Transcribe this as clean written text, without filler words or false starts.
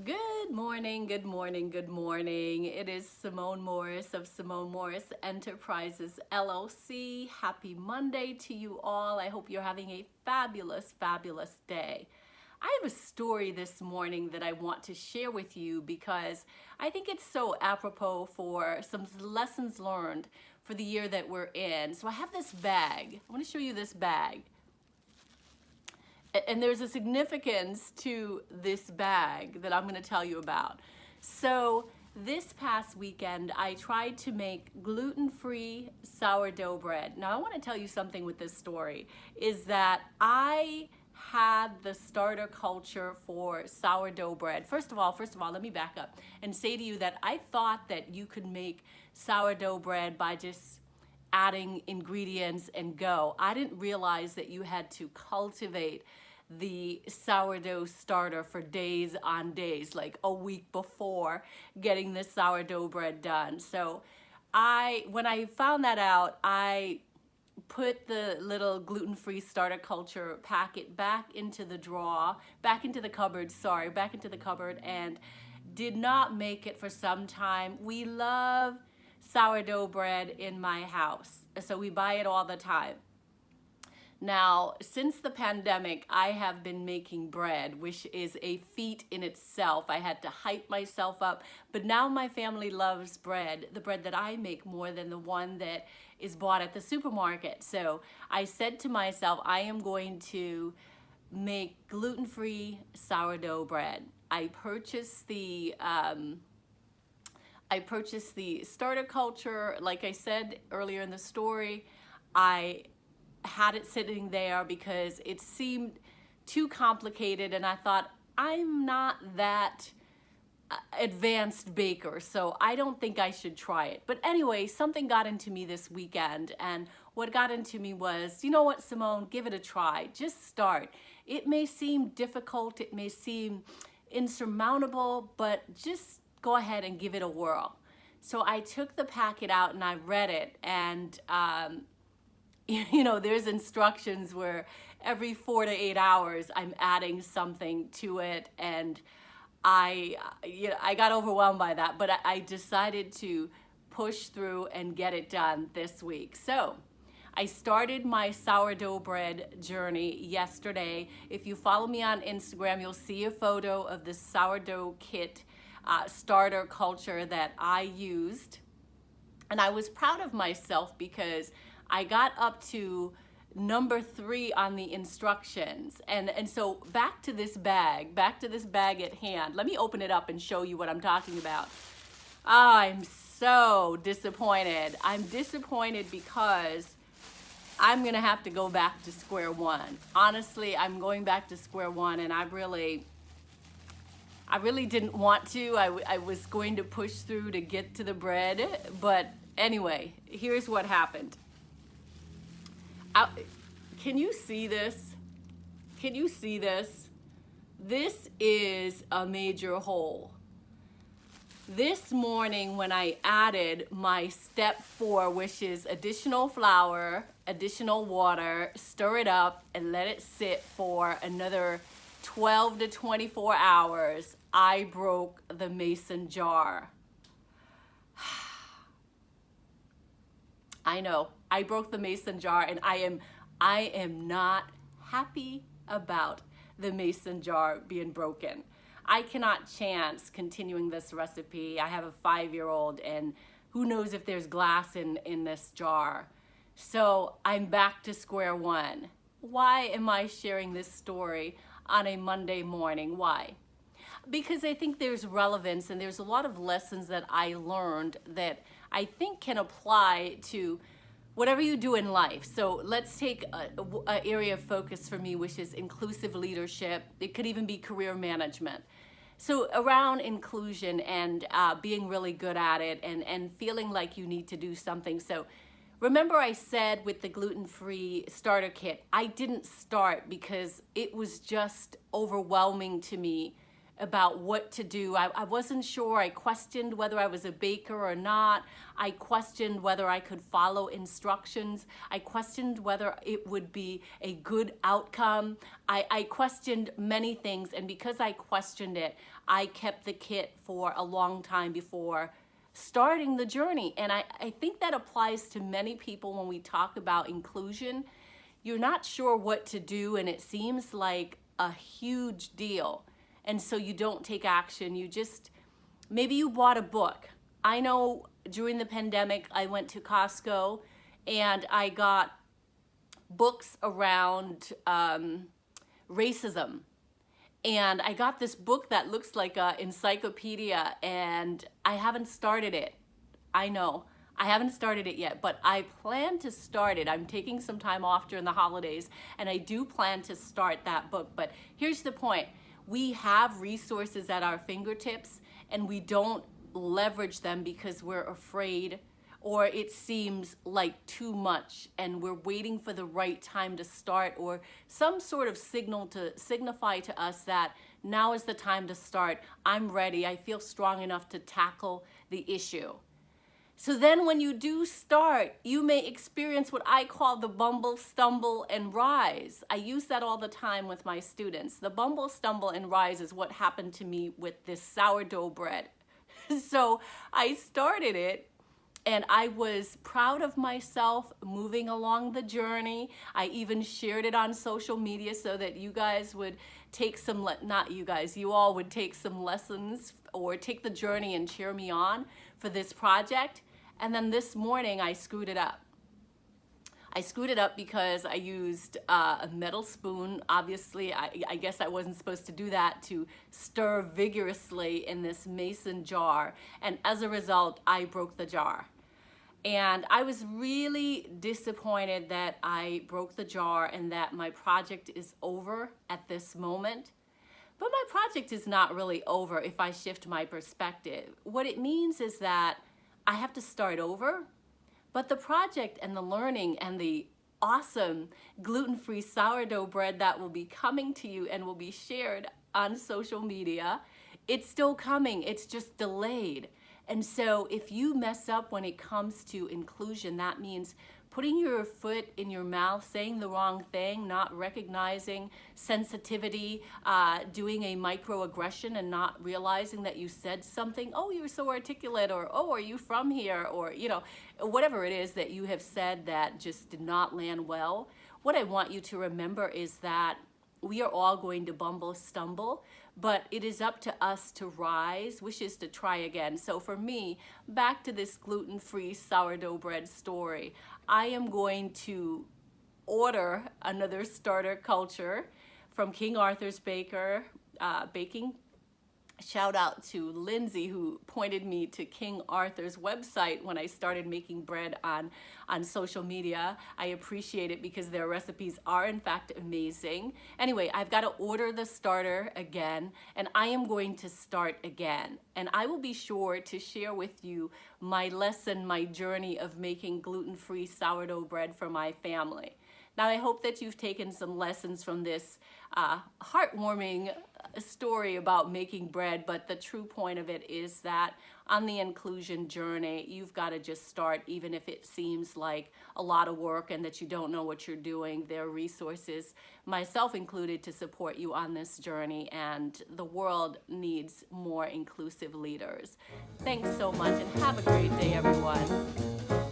Good morning, good morning, good morning. It is Simone Morris of Simone Morris Enterprises LLC. Happy Monday to you all. I hope you're having a fabulous, fabulous day. I have a story this morning that I want to share with you because I think it's so apropos for some lessons learned for the year that we're in. So I have this bag. I want to show you this bag. And there's a significance to this bag that I'm going to tell you about. So this past weekend, I tried to make gluten-free sourdough bread. Now I want to tell you something with this story, is that I had the starter culture for sourdough bread. First of all, let me back up and say to you that I thought that you could make sourdough bread by just adding ingredients and go. I didn't realize that you had to cultivate the sourdough starter for days on days, like a week before getting the sourdough bread done. So when I found that out, I put the little gluten-free starter culture packet back into the cupboard, and did not make it for some time. We love sourdough bread in my house, so we buy it all the time. Now, since the pandemic, I have been making bread, which is a feat in itself. I had to hype myself up, but now my family loves bread, the bread that I make, more than the one that is bought at the supermarket. So I said to myself, I am going to make gluten-free sourdough bread. I purchased the starter culture. Like I said earlier in the story, I had it sitting there because it seemed too complicated, and I thought, I'm not that advanced baker, so I don't think I should try it. But anyway, something got into me this weekend, and what got into me was, you know what, Simone, give it a try. Just start. It may seem difficult, it may seem insurmountable, but just go ahead and give it a whirl. So I took the packet out and I read it, and there's instructions where every 4 to 8 hours I'm adding something to it, and I got overwhelmed by that, but I decided to push through and get it done this week. So I started my sourdough bread journey yesterday. If you follow me on Instagram, you'll see a photo of the sourdough kit starter culture that I used. And I was proud of myself because I got up to number 3 on the instructions. And so back to this bag at hand. Let me open it up and show you what I'm talking about. I'm so disappointed. I'm disappointed because I'm gonna have to go back to square one. Honestly, I'm going back to square one, and I really didn't want to. I was going to push through to get to the bread, but anyway, here's what happened. Can you see this? Can you see this? This is a major hole. This morning when I added my step 4, which is additional flour, additional water, stir it up and let it sit for another 12 to 24 hours, I broke the mason jar. I know, I broke the mason jar, and I am not happy about the mason jar being broken. I cannot chance continuing this recipe. I have a 5-year-old, and who knows if there's glass in this jar. So I'm back to square one. Why am I sharing this story on a Monday morning? Why? Because I think there's relevance, and there's a lot of lessons that I learned that I think can apply to whatever you do in life. So let's take an area of focus for me, which is inclusive leadership. It could even be career management. So around inclusion and being really good at it, and feeling like you need to do something. So remember I said with the gluten-free starter kit, I didn't start because it was just overwhelming to me about what to do. I wasn't sure. I questioned whether I was a baker or not. I questioned whether I could follow instructions. I questioned whether it would be a good outcome. I questioned many things, and because I questioned it, I kept the kit for a long time before starting the journey. And I think that applies to many people when we talk about inclusion. You're not sure what to do, and it seems like a huge deal. And so you don't take action. You just, maybe you bought a book. I know during the pandemic, I went to Costco and I got books around racism. And I got this book that looks like an encyclopedia, and I haven't started it. I know, I haven't started it yet, but I plan to start it. I'm taking some time off during the holidays, and I do plan to start that book. But here's the point. We have resources at our fingertips, and we don't leverage them because we're afraid, or it seems like too much, and we're waiting for the right time to start, or some sort of signal to signify to us that now is the time to start. I'm ready. I feel strong enough to tackle the issue. So then when you do start, you may experience what I call the bumble, stumble, and rise. I use that all the time with my students. The bumble, stumble, and rise is what happened to me with this sourdough bread. So I started it, and I was proud of myself moving along the journey. I even shared it on social media so that you guys would take some, not you guys, you all would take some lessons or take the journey and cheer me on for this project. And then this morning I screwed it up. I screwed it up because I used a metal spoon. Obviously, I guess I wasn't supposed to do that, to stir vigorously in this mason jar. And as a result, I broke the jar. And I was really disappointed that I broke the jar and that my project is over at this moment. But my project is not really over if I shift my perspective. What it means is that I have to start over, but the project and the learning and the awesome gluten-free sourdough bread that will be coming to you and will be shared on social media, it's still coming, it's just delayed. And so if you mess up when it comes to inclusion, that means putting your foot in your mouth, saying the wrong thing, not recognizing sensitivity, doing a microaggression and not realizing that you said something. Oh, you're so articulate, or oh, are you from here? Or, you know, whatever it is that you have said that just did not land well. What I want you to remember is that we are all going to bumble, stumble, but it is up to us to rise, which is to try again. So for me, back to this gluten-free sourdough bread story, I am going to order another starter culture from King Arthur's Baking. Shout out to Lindsay, who pointed me to King Arthur's website when I started making bread on social media. I appreciate it because their recipes are in fact amazing. Anyway, I've got to order the starter again, and I am going to start again. And I will be sure to share with you my lesson, my journey of making gluten-free sourdough bread for my family. Now, I hope that you've taken some lessons from this heartwarming story about making bread, but the true point of it is that on the inclusion journey, you've got to just start, even if it seems like a lot of work and that you don't know what you're doing. There are resources, myself included, to support you on this journey, and the world needs more inclusive leaders. Thanks so much, and have a great day, everyone.